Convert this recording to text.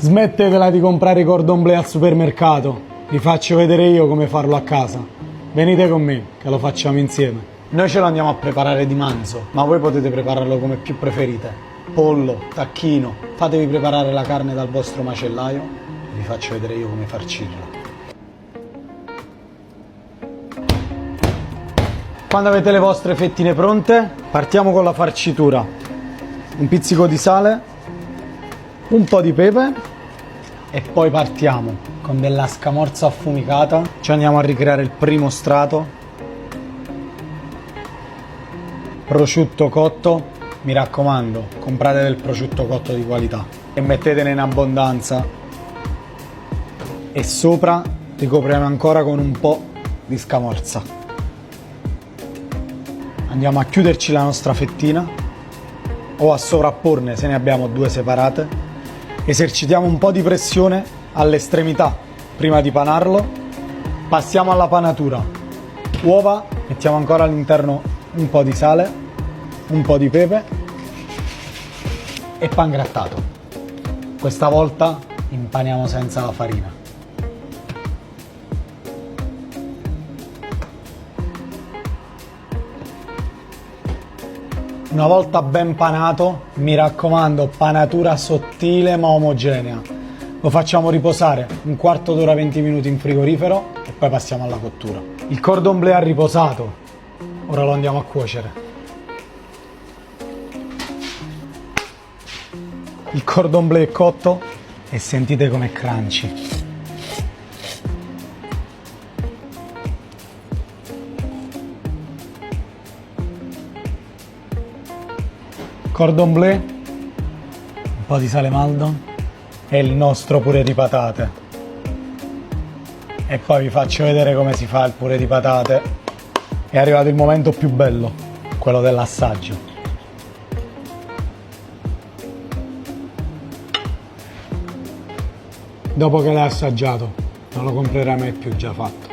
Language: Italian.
Smettetela di comprare i cordon bleu al supermercato. Vi faccio vedere io come farlo a casa. Venite con me, che lo facciamo insieme. Noi ce lo andiamo a preparare di manzo, ma voi potete prepararlo come più preferite. Pollo, tacchino, fatevi preparare la carne dal vostro macellaio e vi faccio vedere io come farcirla. Quando avete le vostre fettine pronte, partiamo con la farcitura. Un pizzico di sale, un po' di pepe e poi partiamo con della scamorza affumicata. Ci andiamo a ricreare il primo strato. Prosciutto cotto, mi raccomando, comprate del prosciutto cotto di qualità e mettetene in abbondanza. E sopra ricopriamo ancora con un po' di scamorza. Andiamo a chiuderci la nostra fettina o a sovrapporne se ne abbiamo due separate. Esercitiamo un po' di pressione all'estremità prima di panarlo. Passiamo alla panatura. Uova, mettiamo ancora all'interno un po' di sale, un po' di pepe e pangrattato. Questa volta impaniamo senza la farina. Una volta ben panato, mi raccomando, panatura sottile ma omogenea. Lo facciamo riposare un quarto d'ora, 20 minuti in frigorifero e poi passiamo alla cottura. Il cordon bleu ha riposato, ora lo andiamo a cuocere. Il cordon bleu è cotto e sentite com'è crunchy. Cordon bleu, un po' di sale maldon e il nostro purè di patate. E poi vi faccio vedere come si fa il purè di patate. È arrivato il momento più bello, quello dell'assaggio. Dopo che l'hai assaggiato, non lo comprerai mai più già fatto.